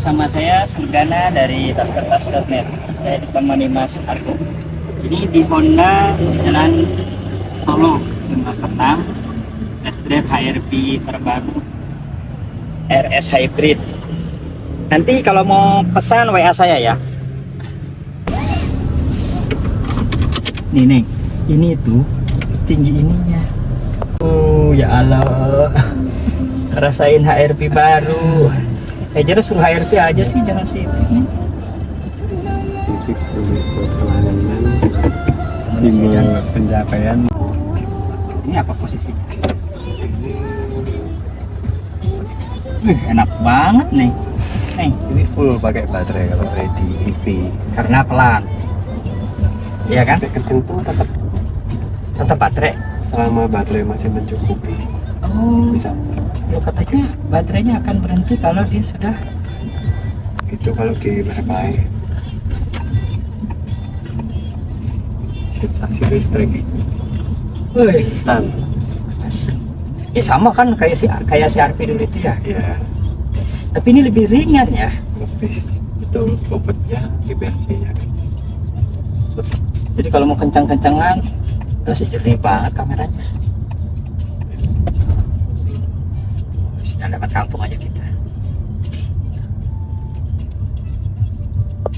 bersama saya Sulgana dari taskertas.net. Saya ditemani Mas Argo. Ini di Honda Jalan Solo Lembah Petang, test drive HRV terbaru RS Hybrid. Nanti kalau mau pesan WA saya ya. Nih, ini tuh tinggi ininya. Oh ya Allah, rasain HRV baru. Jadi suruh HRV aja sih, jangan Civic. Civic punya perjalanan pencapaian. Ini apa posisinya? Enak banget nih. Ini full pakai baterai kalau ready EV. Karena pelan. Iya kan? Tapi kenceng pun Tetap baterai. selama baterai masih mencukupi. Oh, Bisa. lo katanya baterainya akan berhenti kalau dia sudah Itu kalau di berbagai sensasi listrik instan. sama kan kayak si RV dulu itu ya. Ya, Tapi ini lebih ringan ya. lebih itu bobotnya di bensinnya. Jadi kalau mau kencang-kencangan masih jernih banget kameranya. Sudah dapat kampung aja kita.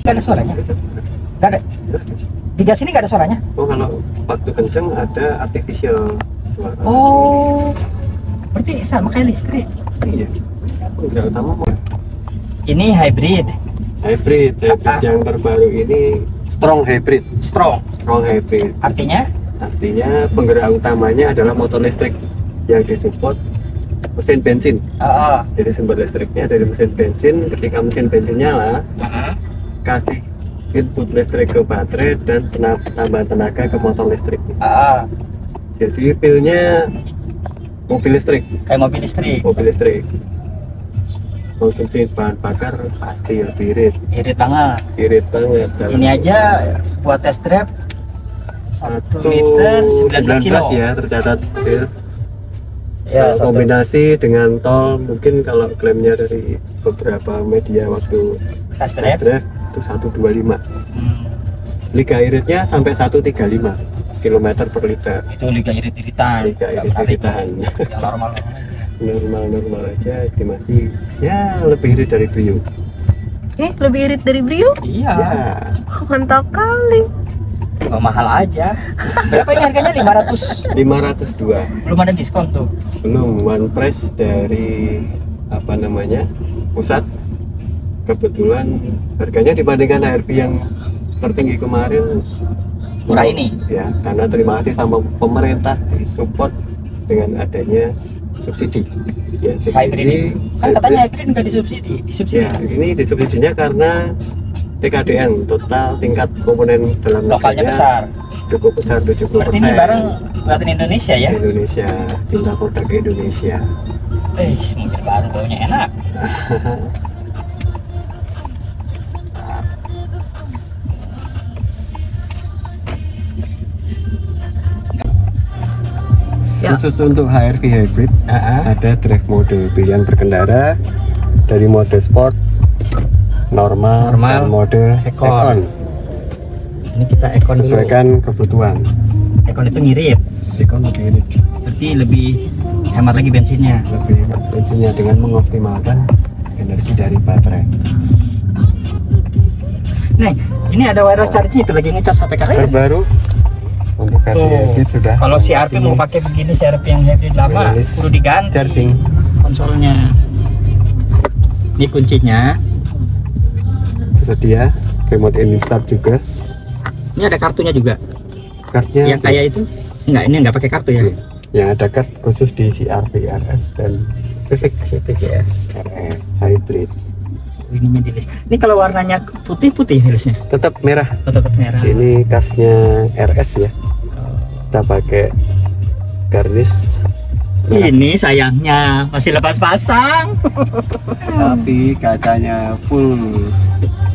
Gak ada suaranya? Gak ada. Di gas ini gak ada suaranya? Oh, kalau waktu kenceng ada artificial suara. Oh, berarti sama kayak listrik. Iya. Enggak utama mau. Ini hybrid, Hybrid yang terbaru ini strong hybrid. strong. Strong hybrid. Artinya? Artinya penggerak utamanya adalah motor listrik yang disupport mesin bensin. Jadi sumber listriknya dari mesin bensin. Ketika mesin bensin nyala, kasih input listrik ke baterai dan tambah tenaga ke motor listrik. Jadi feel-nya mobil listrik. Kayak mobil listrik. Mobil listrik. Konsumsi bahan bakar pasti lebih irit. Irit banget. Irit banget. Ini aja buat test drive 1 liter 19 kilo. Ya tercatat. Ya, satu. Kombinasi dengan tol mungkin kalau klaimnya dari beberapa media waktu Test drive. itu 125. Liga iritnya sampai 135 km per liter. Itu liga irit-iritan. Liga Nggak pernah irit-iritan. ribut. Yang normal aja. Normal aja, estimasi ya lebih irit dari Brio. Lebih irit dari Brio? Iya. Ya, Mantap kali. Oh, mahal aja. Berapa ini harganya? 500. 502. Belum ada diskon tuh. Belum one price dari apa namanya pusat. Kebetulan harganya dibandingkan HRV yang tertinggi kemarin Murah ini. ya, karena terima kasih sama pemerintah support dengan adanya subsidi ya, Hybrid ini. Kan katanya hybrid nggak disubsidi. ya, ini disubsidinya karena TKDN total tingkat komponen dalam Lokalnya negerinya besar. cukup besar 70%. Berarti ini barang buatan Indonesia ya? Indonesia, tinggal produk Indonesia. Mobil baru baunya enak. Ya. Khusus untuk HRV hybrid ada drive mode pilihan berkendara dari mode sport, normal, dan mode Econ. Ini kita Econ dulu. Sesuaikan kebutuhan. Econ itu ngirit. Econ lebih irit, Berarti lebih hemat lagi bensinnya. lebih hemat bensinnya dengan mengoptimalkan energi dari baterai. Nih, ini ada wireless charging itu lagi ngecas sampai kakek. Terbaru untuk versi hybrid sudah. Kalau si RP mau pakai begini, si RP yang hybrid lama Wireless perlu diganti charging. konsolnya. Ini kuncinya. Tersedia remote install juga. Ini ada kartunya juga. Kartunya Yang kayak itu enggak, ini enggak pakai kartu ya. yang ada card khusus di CRV RS dan Civic ya. RS hybrid. Ininya di list. Ini kalau warnanya putih-putih listnya. Tetap merah. Tetap merah. Ini kasnya RS ya. Kita pakai garnish merah. Ini sayangnya masih lepas pasang. Tapi kacanya full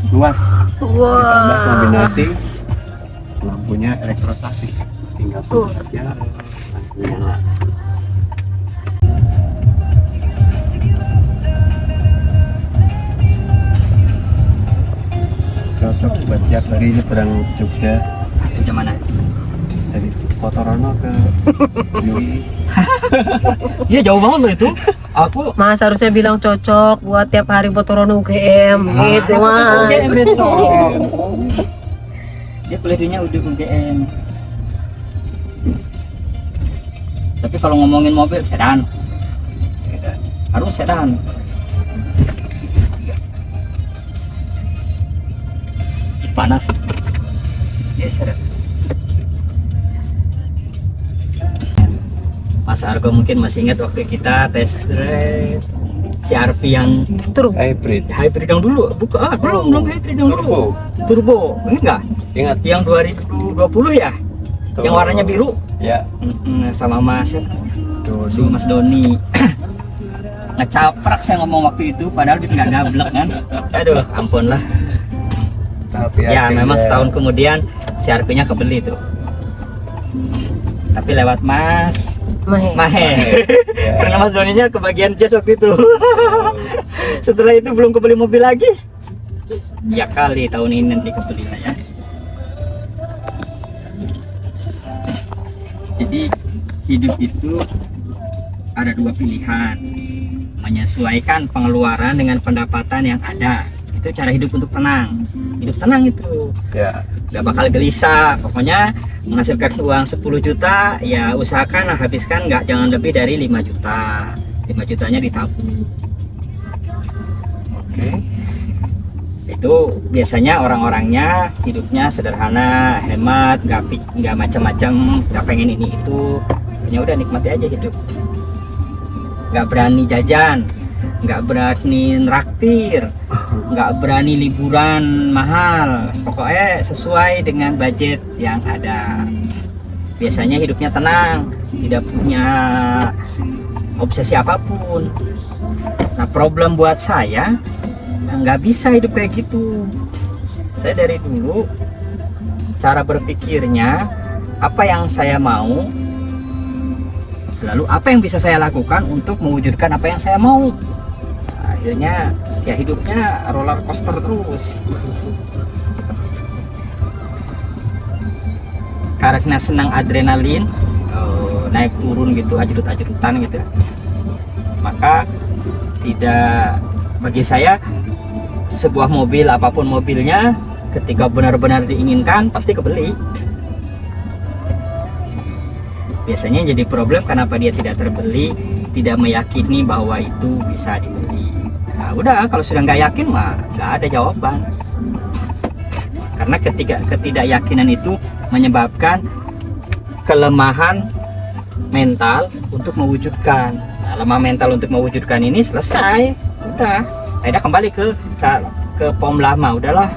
luas. Ditambah Wah. kombinasi lampunya elektrostatik. Tinggal pencet aja langsung nyala. tiap hari nyebrang Jogja Jogja mana? dari Potorono ke Yui. Iya jauh banget loh itu. Aku Mas harusnya bilang cocok buat tiap hari Potorono UGM gitu mas. UGM besok. Dia kuliahnya udah UGM. Tapi kalau ngomongin mobil sedan. Harus sedan. Panas. Ya sedan. Mas Argo mungkin masih ingat waktu kita test drive CR-V yang Turun. Hybrid. hybrid yang dulu, bukan belum hybrid yang dulu. Turbo, ingat nggak? Ingat. Yang 2020 ya? Yang warnanya biru. Ya. Sama Mas Dulu Mas Doni. Ngecaprak saya ngomong waktu itu, padahal dia nggak gablek kan? Aduh, ampun lah. tapi Ya akhirnya- memang setahun kemudian CR-V-nya kebeli tuh. Tapi lewat Mas Mahe. Ya. Karena Mas Doninya kebagian jazz waktu itu. Setelah itu belum kebeli mobil lagi. Ya kali tahun ini nanti kebeli lah ya. Jadi hidup itu ada dua pilihan. Menyesuaikan pengeluaran dengan pendapatan yang ada. Itu cara hidup untuk tenang. Hidup tenang itu. Ya. Gak bakal gelisah, pokoknya menghasilkan uang 10 juta ya usahakan habiskan jangan lebih dari 5 juta 5 jutanya ditabung. Oke. Itu biasanya orang-orangnya hidupnya sederhana, hemat, nggak macam-macam, nggak pengen ini itu, ya udah nikmati aja hidup, nggak berani jajan, nggak berani nraktir, nggak berani liburan mahal, pokoknya sesuai dengan budget yang ada. Biasanya hidupnya tenang, tidak punya obsesi apapun. Nah problem buat saya nggak bisa hidup kayak gitu. Saya dari dulu cara berpikirnya apa yang saya mau, lalu apa yang bisa saya lakukan untuk mewujudkan apa yang saya mau. Akhirnya ya hidupnya roller coaster terus. Karena senang adrenalin, naik turun gitu, ajrut-ajrutan gitu, maka tidak, bagi saya sebuah mobil apapun mobilnya ketika benar-benar diinginkan pasti kebeli. Biasanya yang jadi problem kenapa dia tidak terbeli, tidak meyakini bahwa itu bisa dibeli. Nah, udah kalau sudah nggak yakin mah nggak ada jawaban. Karena ketidakyakinan itu menyebabkan kelemahan mental untuk mewujudkan. Nah, lemah mental untuk mewujudkan ini selesai, udah. Akhirnya kembali ke pom lama, udahlah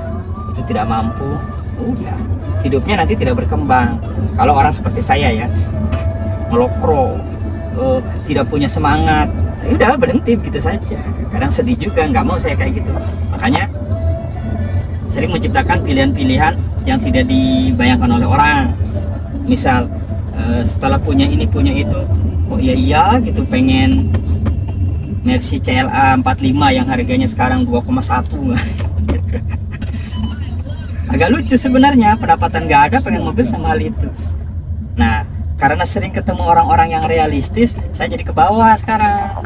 itu tidak mampu, udah hidupnya nanti tidak berkembang. Kalau orang seperti saya ya ngelokro, tidak punya semangat, ya udah berhenti begitu saja. Kadang sedih juga, nggak mau saya kayak gitu. Makanya sering menciptakan pilihan-pilihan yang tidak dibayangkan oleh orang. Misal setelah punya ini punya itu, oh iya gitu pengen Mercy CLA 45 yang harganya sekarang 2,1. Agak lucu sebenarnya, pendapatan nggak ada pengen mobil sama hal itu. Nah karena sering ketemu orang-orang yang realistis, saya jadi ke bawah sekarang.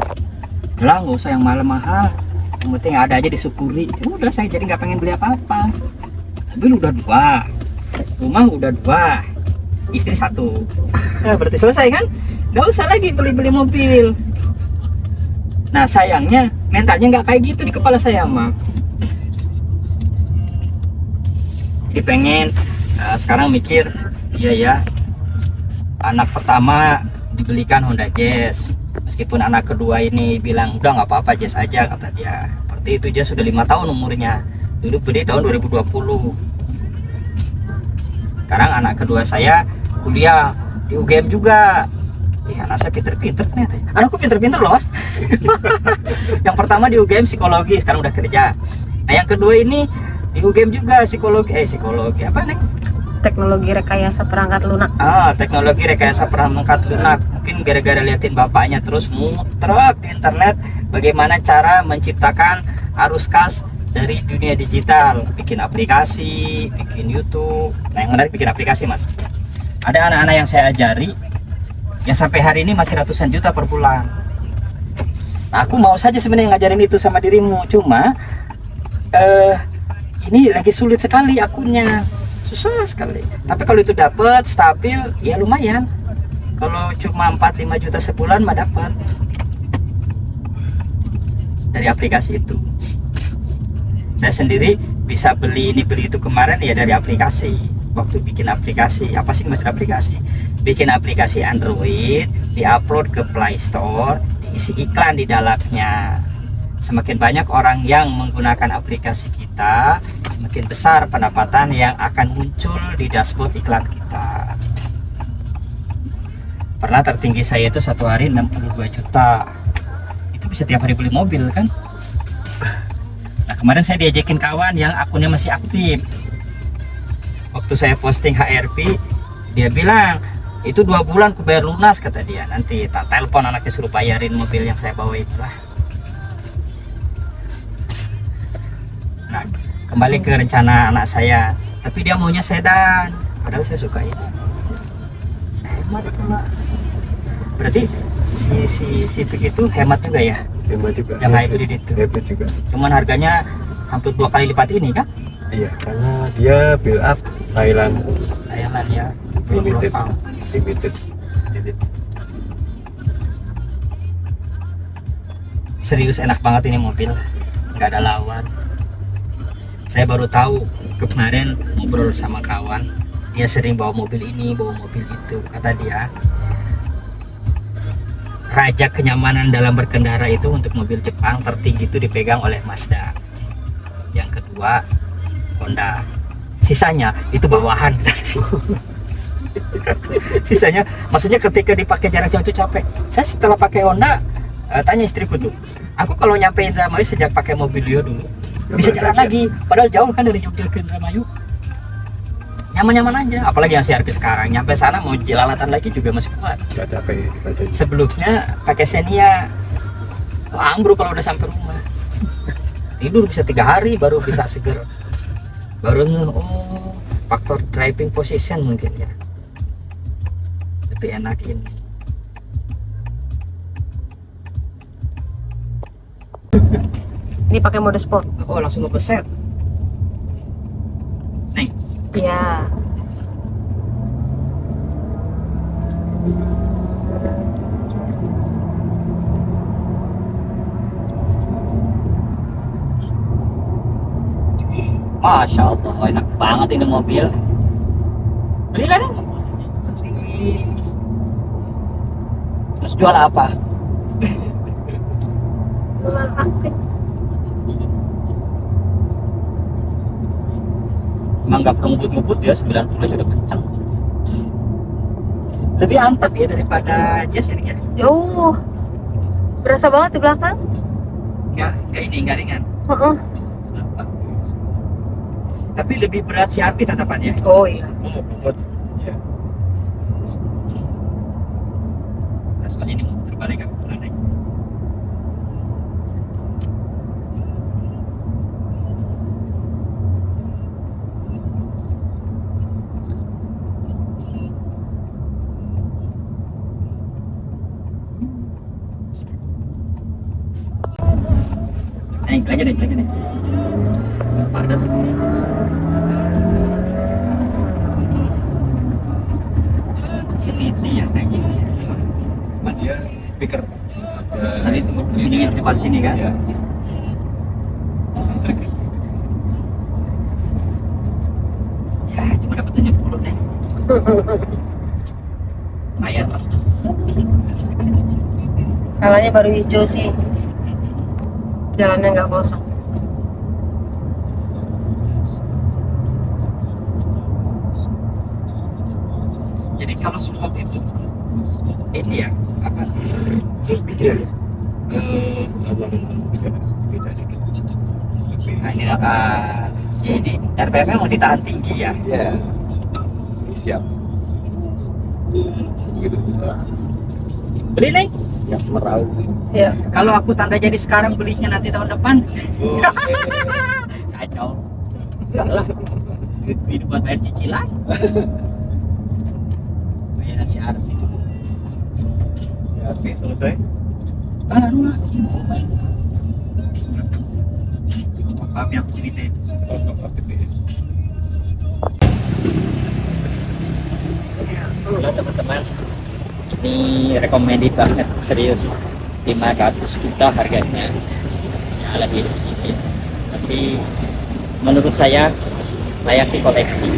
Udah nggak usah yang mahal-mahal, yang penting ada aja disyukuri. Udah saya jadi nggak pengen beli apa-apa. Mobil udah 2, rumah udah 2, istri 1. Nah, berarti selesai kan? Nggak usah lagi beli-beli mobil. Nah sayangnya mentalnya nggak kayak gitu di kepala saya mah. Jadi pengen sekarang mikir, iya ya, anak pertama dibelikan Honda Jazz, meskipun anak kedua ini bilang udah nggak apa-apa Jazz aja kata dia. Seperti itu, Jazz sudah 5 tahun umurnya, dulu beli tahun 2020. Sekarang anak kedua saya kuliah di UGM juga. Ya anak saya pinter-pinter ternyata. Anakku pinter-pinter loh mas. Yang pertama di UGM psikologi, sekarang udah kerja. Nah yang kedua ini di UGM juga psikologi apa nih? Teknologi rekayasa perangkat lunak. Teknologi rekayasa perangkat lunak. Mungkin gara-gara liatin bapaknya terus muter di internet bagaimana cara menciptakan arus kas dari dunia digital, bikin aplikasi, bikin YouTube. Nah, yang menarik bikin aplikasi, Mas. Ada anak-anak yang saya ajari yang sampai hari ini masih ratusan juta per bulan. Nah, aku mau saja sebenarnya ngajarin itu sama dirimu, cuma ini lagi sulit sekali akunnya, susah sekali. Tapi kalau itu dapat stabil, ya lumayan. Kalau cuma 4-5 juta sebulan mah dapat dari aplikasi itu. Saya sendiri bisa beli ini beli itu kemarin ya dari aplikasi. Waktu bikin aplikasi, apa sih maksud aplikasi? Bikin aplikasi Android, diupload ke Play Store, diisi iklan di dalamnya. Semakin banyak orang yang menggunakan aplikasi kita, semakin besar pendapatan yang akan muncul di dashboard iklan kita. Pernah tertinggi saya itu satu hari 62 juta. Itu bisa tiap hari beli mobil kan. Nah, kemarin saya diajakin kawan yang akunnya masih aktif. Waktu saya posting HRP, dia bilang itu 2 bulan aku bayar lunas, kata dia. Nanti tak telepon anaknya suruh bayarin mobil yang saya bawa itulah. Nah, kembali ke rencana anak saya, tapi dia maunya sedan, padahal saya suka ini. Hemat pula. Berarti si begitu hemat juga ya? Hemat juga. Yang hybrid itu. Hemat juga. Cuman harganya hampir 2 kali lipat ini kan? Iya, karena dia build up Thailand Thailand ya. limited. Lokal. Limited. Serius enak banget ini mobil, nggak ada lawan. Saya baru tahu kemarin ngobrol sama kawan, dia sering bawa mobil ini, bawa mobil itu. Kata dia, raja kenyamanan dalam berkendara itu untuk mobil Jepang tertinggi itu dipegang oleh Mazda. Yang kedua Honda. Sisanya itu bawahan. Sisanya, maksudnya ketika dipakai jarak jauh itu capek. Saya setelah pakai Honda, tanya istriku tuh, aku kalau nyampe Indramayu sejak pakai mobil Rio dulu, bisa jalan lagi. Padahal jauh kan dari Jogja ke Indramayu. Nyaman-nyaman aja, apalagi yang CRV sekarang. Nyampe sana mau jelalatan lagi juga masih kuat. Gak capek badannya. Sebelumnya pakai Xenia, ambruk kalau udah sampai rumah. Tidur bisa 3 hari baru bisa seger. Baru oh, faktor driving position mungkin ya. Lebih enak ini. Ini pakai mode sport. Oh, langsung ngepeset. Nih, Iya. Masya Allah, enak banget ini mobil. Belilah nih. Terus jual apa? Jual aktif. Emang nggak perlu ngebut-ngebut ya, 90 aja udah kencang. Lebih antep ya daripada Jazz ini ya. Jauh. Berasa banget di belakang. Nggak ringan. Heeh. Tapi lebih berat CRV tatapannya. Oh iya. Oh, bobot. Ya. Nah, soalnya ini mau terbalik aku pernah naik. Naik lagi deh. Padat. CVT ya kayak gitu ya. Cuma dia speaker Tadi itu ini di depan sini kan? ya. Listrik. Ya cuma dapat 70 nih. Lumayan lah. Salahnya baru hijau sih. Jalannya nggak kosong. Jadi kalau slot itu ini ya apa? Iya. Ke Beda dikit. nah ini jadi RPM mau ditahan tinggi ya. Iya. Siap. Gitu. Beli nih. Ya merau. Ya. Kalau aku tanda jadi sekarang belinya nanti tahun depan. Oh, kacau. Enggak lah, duit ini buat bayar cicilan. Bayaran si Arfi Ya, oke, selesai. baru lah. Maaf yang aku ceritain. Halo teman-teman, ini recommended banget, serius. 500 juta harganya, ya lebih dikit, tapi menurut saya layak dikoleksi.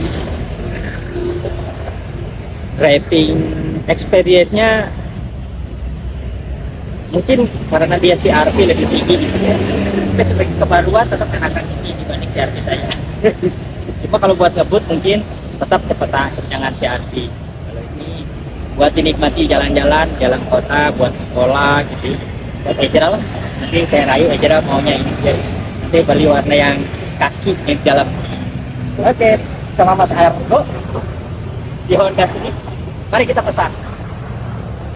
Driving experience-nya mungkin karena dia si RV lebih tinggi gitu ya, tapi sebagai kebaruan tetap enakan tinggi dibanding si RV saya. Cuma kalau buat ngebut mungkin tetap cepetan, jangan si RV. Kalau ini buat dinikmati jalan-jalan, jalan kota, buat sekolah gitu, buat Ejra lah. Nanti saya rayu Ejra maunya ini aja, nanti beli warna yang kaki yang dalam. Oke, sama Mas Argo di Honda sini, mari kita pesan.